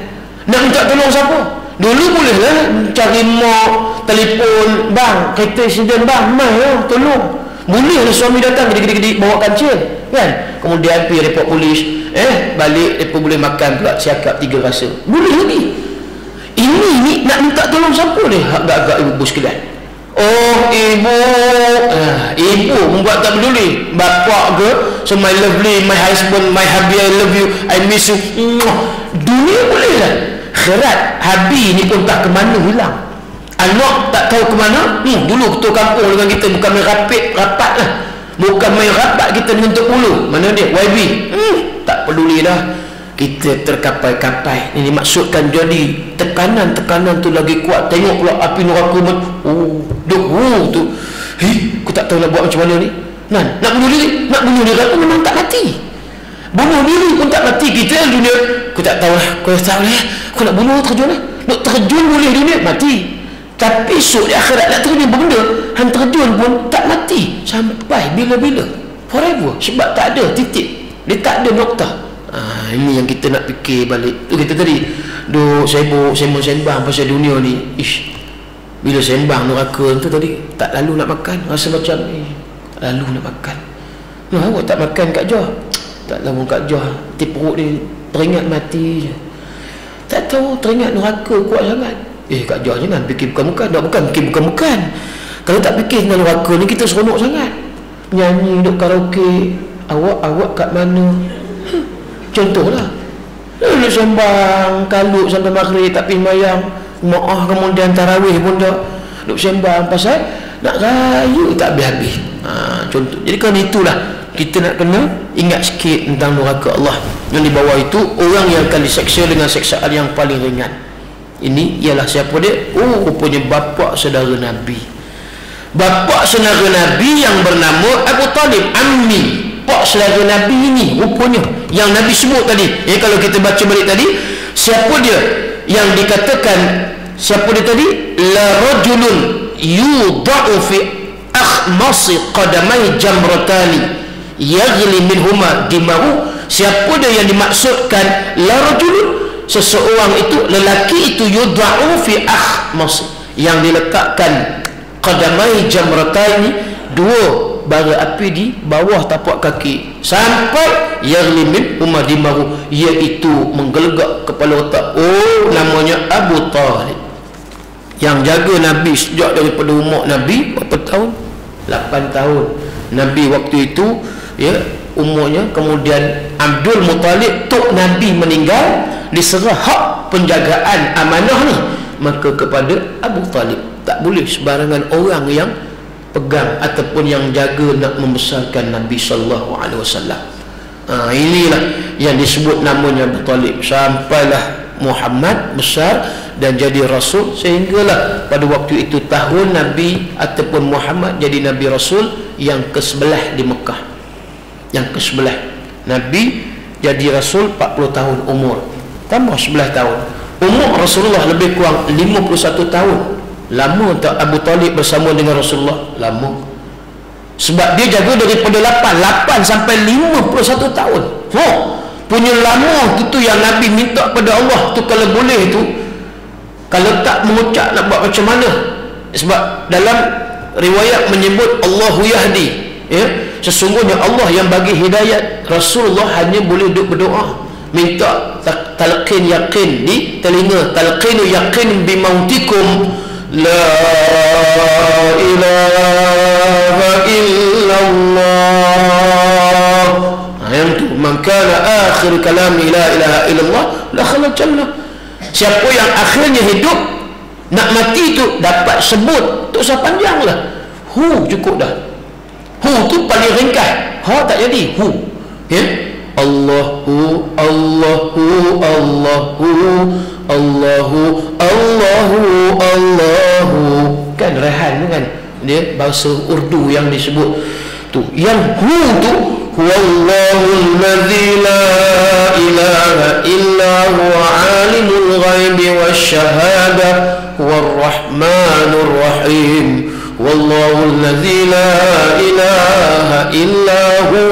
Nak minta tolong siapa? Dulu boleh lah cari mak, telefon, bang, kereta aksiden bang, mai lah tolong. Boleh lah suami datang gede-gede bawa kancil, kan. Kemudian pergi report polis, balik mereka boleh makan pula siakap 3 rasa. Boleh lagi. Ini nak minta tolong siapa ni? Agak-agak ibu sekalian. Oh ibu, ibu membuat tak peduli. Bapa ke, so my lovely, my husband, my hubby, I love you, I miss you. Dunia boleh lah. Akhirat habi ni pun tak ke mana hilang. Anak tak tahu ke mana. Dulu ketua kampung dengan kita bukan main rapat lah. Bukan main rapat kita dengan Tok Ulu. Mana dia? YB. Tak peduli dah. Kita terkapai-kapai. Ini maksudkan jadi tekanan-tekanan tu lagi kuat. Tengok pula api neraka tu. Aku tak tahu nak buat macam mana ni. Nak bunuh diri. Nak bunuh diri pun memang tak mati. Bunuh diri pun tak mati. Kita dunia, aku tak tahu lah. Aku tak tahu lah. Aku nak bunuh, terjun lah. Nak terjun boleh dunia, mati. Tapi esok di akhirat nak terjun benda, hang terjun pun tak mati. Sampai bila-bila. Forever. Sebab tak ada titik. Dia tak ada noktah. Ini yang kita nak fikir balik. Tu kita tadi duk sibuk sembang pasal dunia ni. Bila sembang neraka tu tadi tak lalu nak makan, rasa macam lalu nak makan. Awak tak makan kat Johor. Tak lalu kat Johor. Perut dia teringat mati je. Tak tahu teringat neraka kuat sangat. Kat Johor jangan fikir bukan-bukan. Tak bukan fikir bukan-bukan. Kalau tak fikir tentang neraka ni kita seronok sangat. Nyanyi duk karaoke. Awak kat mana? Contohlah, lu sembang kalut sampai maghrib tak pergi mayang, maaf kemudian tarawih pun tak, duk sembang pasal nak rayu tak habis-habis. Contoh. Jadi kan itulah kita nak kena ingat sikit tentang neraka Allah. Yang di bawah itu orang yang akan diseksa dengan seksaan yang paling ringan. Ini ialah siapa dia? Rupanya bapa saudara Nabi. Bapa saudara Nabi yang bernama Abu Talib, ammi. Pak saudara Nabi ini rupanya yang Nabi sebut tadi. Kalau kita baca balik tadi, siapa dia yang dikatakan, siapa dia tadi? La rajulun yudha'u fi akhmasi qadamai jamratani yaghli minhuma dimahu. Siapa dia yang dimaksudkan la rajulun? Seseorang itu, lelaki itu, yudha'u fi akhmasi, yang diletakkan qadamai jamratani, dua bara api di bawah tapak kaki, sampai yaghlimin umadimahu, iaitu menggelegak kepala otak. Namanya Abu Talib, yang jaga Nabi sejak daripada umur Nabi berapa tahun? 8 tahun. Nabi waktu itu umurnya. Kemudian Abdul Muttalib, tok Nabi meninggal, diserah hak penjagaan amanah ni maka kepada Abu Talib. Tak boleh sembarangan orang yang pegang ataupun yang jaga nak membesarkan Nabi sallallahu alaihi wasallam. Inilah yang disebut namanya Abu Talib. Sampailah Muhammad besar dan jadi rasul, sehinggalah pada waktu itu tahun Nabi ataupun Muhammad jadi Nabi Rasul yang ke-11 di Mekah. Yang ke-11 Nabi jadi Rasul 40 tahun umur, tambah 11 tahun. Umur Rasulullah lebih kurang 51 tahun. Lama tak Abu Talib bersama dengan Rasulullah? Lama. Sebab dia jaga daripada 8 sampai 51 tahun. Punya lama tu yang Nabi minta pada Allah tu, kalau boleh tu, kalau tak mengucap nak buat macam mana? Sebab dalam riwayat menyebut Allahu yahdi, sesungguhnya Allah yang bagi hidayat. Rasulullah hanya boleh duduk berdoa, minta talqin yakin di telinga. Talqinu yakin bimautikum, la ilaha illallah. Yang tu, man kana akhir kalami la ilaha illallah dakhala jannah. Siapa yang akhirnya hidup nak mati tu dapat sebut, tak usah panjang lah, cukup dah. Tu paling ringkas, tak jadi Allahu Allahu Allahu Allahu Allahu Allahu. Kan rehan tu kan, dia bahasa Urdu yang disebut tu. Yang tu huwallahu allazi la ilaha illa huwa alimul ghaibi wasyahada huwar rahmanur rahim wallahu allazi la ilaha illa hu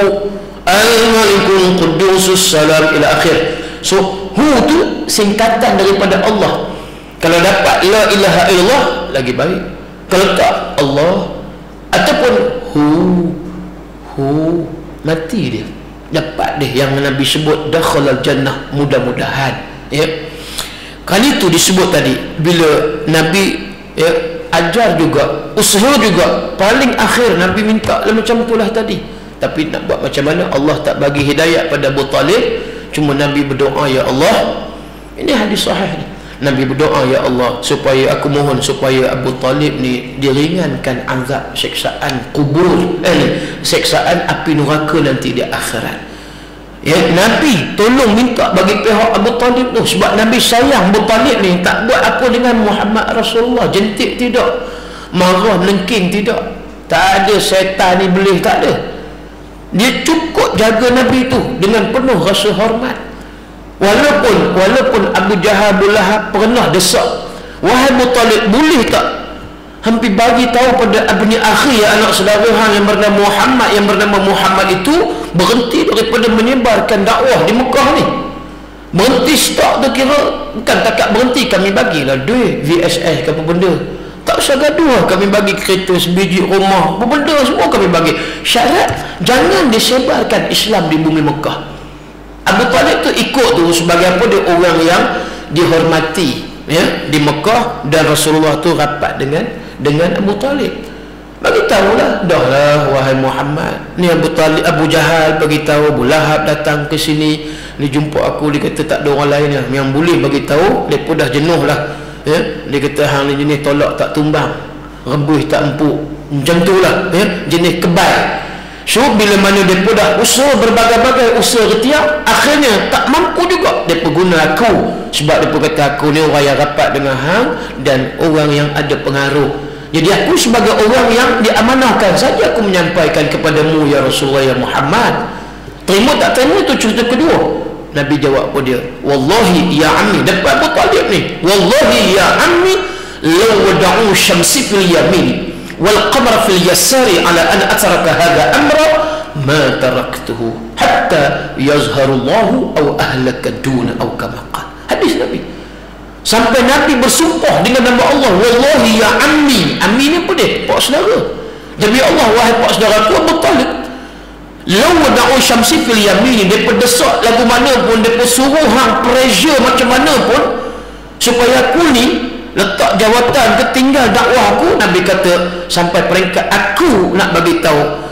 al-malikul qudusus salam ila akhir. So tu singkatan daripada Allah. Kalau dapat la ilaha illallah lagi baik, kalau tak Allah ataupun mati dia, dapat dia yang Nabi sebut dakhalal jannah, mudah-mudahan. Kali itu disebut tadi bila Nabi ajar juga, usaha juga. Paling akhir Nabi minta macam itulah tadi. Tapi nak buat macam mana? Allah tak bagi hidayat pada Abu Talib. Cuma Nabi berdoa, ya Allah, ini hadis sahih ni, Nabi berdoa, ya Allah, supaya aku mohon supaya Abu Talib ni diringankan azab siksaan kubur, siksaan api neraka nanti di akhirat. Ya, Nabi tolong minta bagi pihak Abu Talib tu, sebab Nabi sayang Abu Talib ni. Tak buat apa dengan Muhammad Rasulullah, jentik tidak, marah melengking tidak, tak ada syaitan ni boleh, tak ada. Dia cukup jaga Nabi tu dengan penuh rasa hormat. Walaupun Abu Jahal, Abu Lahab pernah desak, wahai Abu Talib, boleh tak hampir bagi tahu pada Abni Akhi, anak saudara hang yang bernama Muhammad itu berhenti daripada menyebarkan dakwah di Mekah ni. Berhenti, stop tu, kira bukan takat berhenti, kami bagilah duit VSS ke apa benda, tak usah gaduh, kami bagi kereta sebiji, rumah, apa benda semua kami bagi. Syarat jangan disebarkan Islam di bumi Mekah. Abu Talib tu ikut tu sebagai apa? Dia orang yang dihormati, ya, di Mekah, dan Rasulullah tu rapat dengan Abu Talib. Bagi tahulah, dah lah wahai Muhammad, ni Abu Talib, Abu Jahal bagi tahu, Abu Lahab datang ke sini, ni jumpa aku, dia kata tak ada orang lain yang boleh bagi tahu, depa dah jenuh lah, ya. Dia kata hang ni jenis tolak tak tumbang, rebus tak empuk, macam tu lah, ya, jenis kebal. So bila mana depa dah usaha berbagai-bagai usaha ketiak, akhirnya tak mampu juga, depa guna aku, sebab depa kata aku ni orang yang rapat dengan hang dan orang yang ada pengaruh. Jadi aku sebagai orang yang diamanahkan saja aku menyampaikan kepadamu ya Rasulullah, ya Muhammad. Terima tak terima tu cerita kedua. Nabi jawab apa dia? Wallahi ya ammi, dapat Abu Talib ni, wallahi ya ammi, law wada'u syamsi fil yamin wal qamar fil yasari ala an atraka hadha amra ma taraktuhu hatta yazharullahu aw ahlaka duna aw kama qala. Hadis Nabi. Sampai Nabi bersumpah dengan nama Allah, wallahi ya ammi. Ammi ni apa dia? Pak saudara. Demi Allah, wahai pak saudaraku Abu Talib, law wada'u syamsi fil yamin, depa desak lagu mana pun, depa suruh hang pressure macam mana pun supaya aku ni letak jawatan ke tinggal dakwah aku. Nabi kata sampai peringkat aku nak bagi tahu,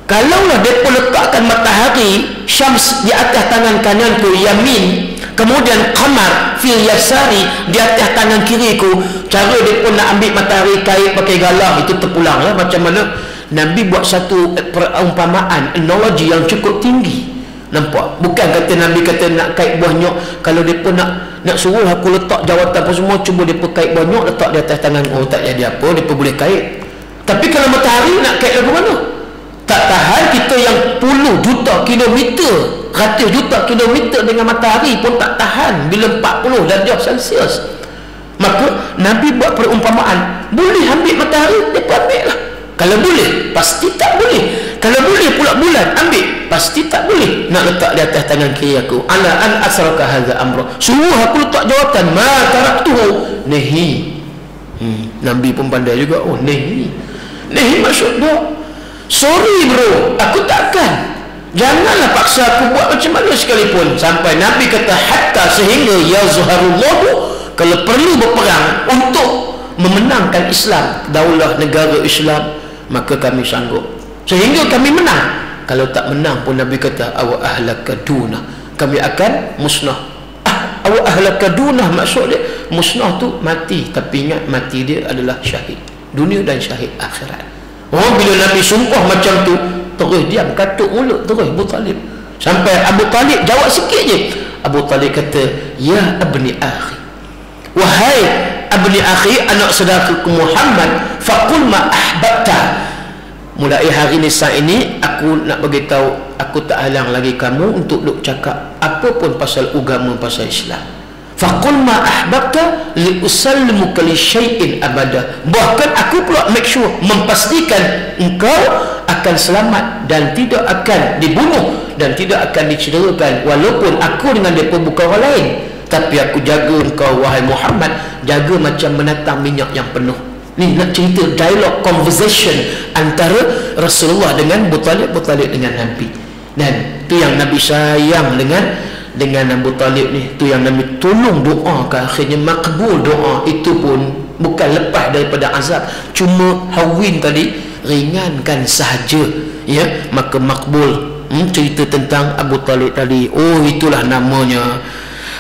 kalaulah depa letakkan matahari syams di atas tangan kananku yamin, kemudian qamar fil yasari di atas tangan kiriku, cara depa nak ambil matahari kait pakai galah itu terpulang lah. Macam mana Nabi buat satu perumpamaan, analogi yang cukup tinggi. Nampak? Bukan kata Nabi kata nak kait buah nyok, kalau mereka nak suruh aku letak jawatan apa semua, cuba mereka kait buah nyok letak di atas tangan, oh tak jadi apa, mereka boleh kait. Tapi kalau matahari nak kait lagu mana? Tak tahan. Kita yang puluh juta kilometer, ratus juta kilometer dengan matahari pun tak tahan bila 40 darjah Celsius. Maka Nabi buat perumpamaan, boleh ambil matahari, mereka ambil lah. Kalau boleh, pasti tak boleh. Kalau boleh pula bulan, ambil, pasti tak boleh nak letak di atas tangan kiri aku. Ala an asraka hadza amra, suruh aku letak jawatan, ma taraktuhu nahi. Nabi pun pandai juga. Oh, nahi maksud dia, sorry bro, aku takkan, janganlah paksa aku buat macam mana sekalipun. Sampai Nabi kata hatta, sehingga yazharullahu, kalau perlu berperang untuk memenangkan Islam, daulah negara Islam, maka kami sanggup, sehingga kami menang. Kalau tak menang pun Nabi kata aw ahlaka duna, kami akan musnah. Aw ahlaka duna maksud dia musnah tu mati, tapi ingat mati dia adalah syahid dunia dan syahid akhirat. Oh, bila Nabi sumpah macam tu, terus diam, katuk mulut terus Abu Talib. Sampai Abu Talib jawab sikit je. Abu Talib kata, ya abni akhi, wahai abni akhi, anak saudaraku Muhammad, faqul ma ahbabta, mulai hari ni saat ini aku nak bagi tahu, aku tak halang lagi kamu untuk duk cakap apa pun pasal agama, pasal Islam. Faqul ma ahbabta li usallimuka li syai'in abada, bahkan aku pula make sure, memastikan engkau akan selamat dan tidak akan dibunuh dan tidak akan dicederakan, walaupun aku dengan mereka bukan orang lain, tapi aku jaga engkau wahai Muhammad, jaga macam menatang minyak yang penuh. Ni nak cerita dialog, conversation antara Rasulullah dengan Abu Talib, Abu Talib dengan Nabi. Dan tu yang Nabi sayang dengan Abu Talib ni, tu yang Nabi tolong doa, akhirnya makbul doa itu pun bukan lepas daripada azab, cuma hawin tadi, ringankan sahaja, ya, maka makbul. Cerita tentang Abu Talib tadi, oh itulah namanya.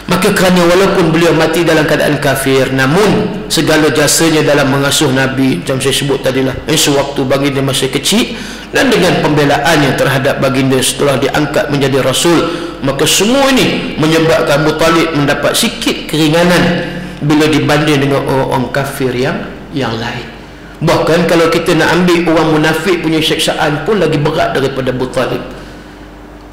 Maka kerana walaupun beliau mati dalam keadaan kafir, namun segala jasanya dalam mengasuh Nabi, macam saya sebut tadilah, sewaktu baginda masih kecil, dan dengan pembelaannya terhadap baginda setelah diangkat menjadi Rasul, maka semua ini menyebabkan Abu Talib mendapat sikit keringanan bila dibanding dengan orang kafir yang lain. Bahkan kalau kita nak ambil orang munafik punya siksaan pun lagi berat daripada Abu Talib.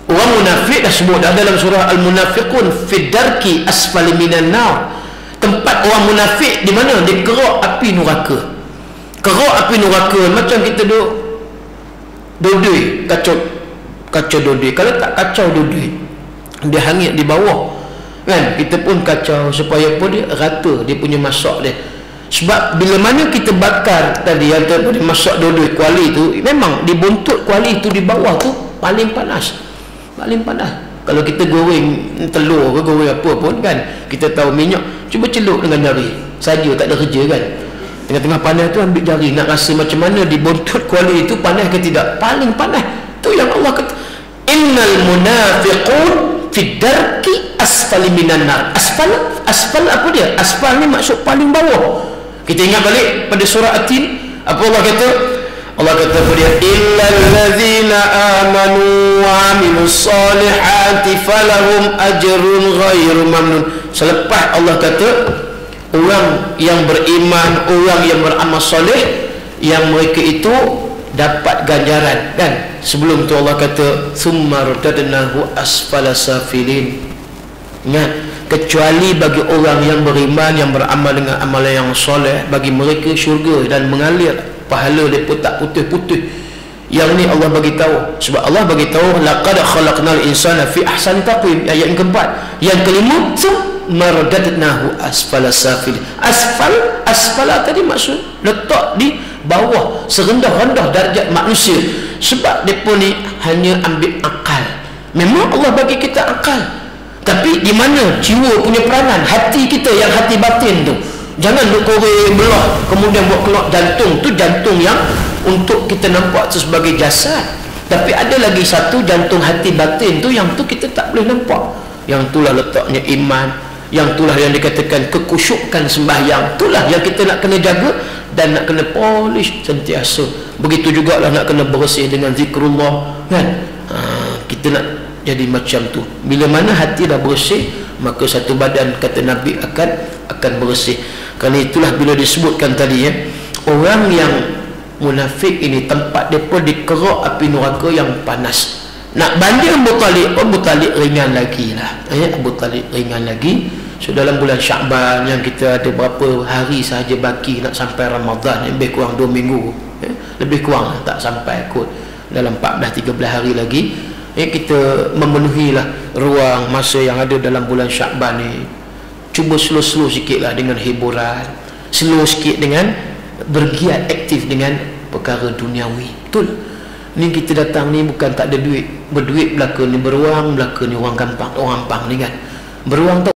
Orang munafik dah sebut dah dalam surah Al-Munafiqun, fi darki asfali minan nar. Tempat orang munafik di mana? Di kerak api neraka. Kerak api neraka macam kita duduk dodoi, kacau dodoi. Kalau tak kacau dodoi, dia hangit di bawah, kan? Kita pun kacau supaya pun dia rata dia punya masak dia. Sebab bila mana kita bakar tadi yang tadi masak dodoi kuali tu, memang di buntut kuali tu di bawah tu paling panas. Paling panas. Kalau kita goreng telur ke goreng apa pun, kan, kita tahu minyak, cuba celup dengan jari saja, tak ada kerja, kan. Tengah-tengah panas tu ambil jari, nak rasa macam mana di buntut kuali itu panas ke tidak. Paling panas. Tu yang Allah kata, innal munafiqun fi darki asfali minan nar. Asfal apa dia? Asfal ni maksud paling bawah. Kita ingat balik pada surah At-Tin, apa Allah kata? Allah kata pada dia, illal ladzina amanu wa amilus solihati falahum ajrun ghairu mamnun. Selepas Allah kata orang yang beriman, orang yang beramal soleh, yang mereka itu dapat ganjaran, kan. Sebelum tu Allah kata summa radadnahu asfala safilin. Ingat, kecuali bagi orang yang beriman, yang beramal dengan amalan yang soleh, bagi mereka syurga dan mengalir pahala mereka tak putih-putih. Yang ni Allah bagi tahu, sebab Allah bagi tahu laqad khalaqnal insana fi ahsani taqwim, ayat yang keempat. Yang kelima, summa radadnahu asfala safilin. Asfala tadi maksud letak di bawah, serendah-rendah darjat manusia. Sebab mereka ni hanya ambil akal. Memang Allah bagi kita akal, tapi di mana jiwa punya peranan, hati kita, yang hati batin tu. Jangan duk korek belah kemudian buat keluar jantung. Tu jantung yang untuk kita nampak tu sebagai jasad, tapi ada lagi satu jantung hati batin tu, yang tu kita tak boleh nampak. Yang itulah letaknya iman, yang itulah yang dikatakan kekusyukan sembahyang. Itulah yang kita nak kena jaga dan nak kena polish sentiasa. Begitu jugalah nak kena bersih dengan zikrullah, kan. Kita nak jadi macam tu. Bila mana hati dah bersih, maka satu badan, kata Nabi, akan bersih. Kerana itulah bila disebutkan tadi, ya, orang yang munafik ini tempat mereka di kerak api neraka yang panas. Nak banding Abu Talib ringan lagi lah, Abu Talib ringan lagi. So dalam bulan Syakban yang kita ada berapa hari sahaja baki nak sampai Ramadan, lebih kurang 2 minggu, lebih kurang tak sampai kot, dalam 14-13 hari lagi, kita memenuhilah ruang masa yang ada dalam bulan Syakban ni. Cuba slow-slow sikit lah dengan hiburan, slow sikit dengan bergiat aktif dengan perkara duniawi. Betul, ni kita datang ni bukan tak ada duit, berduit belaka ni, beruang belaka ni, orang gampang, orang ampang ni, kan. Beruang tu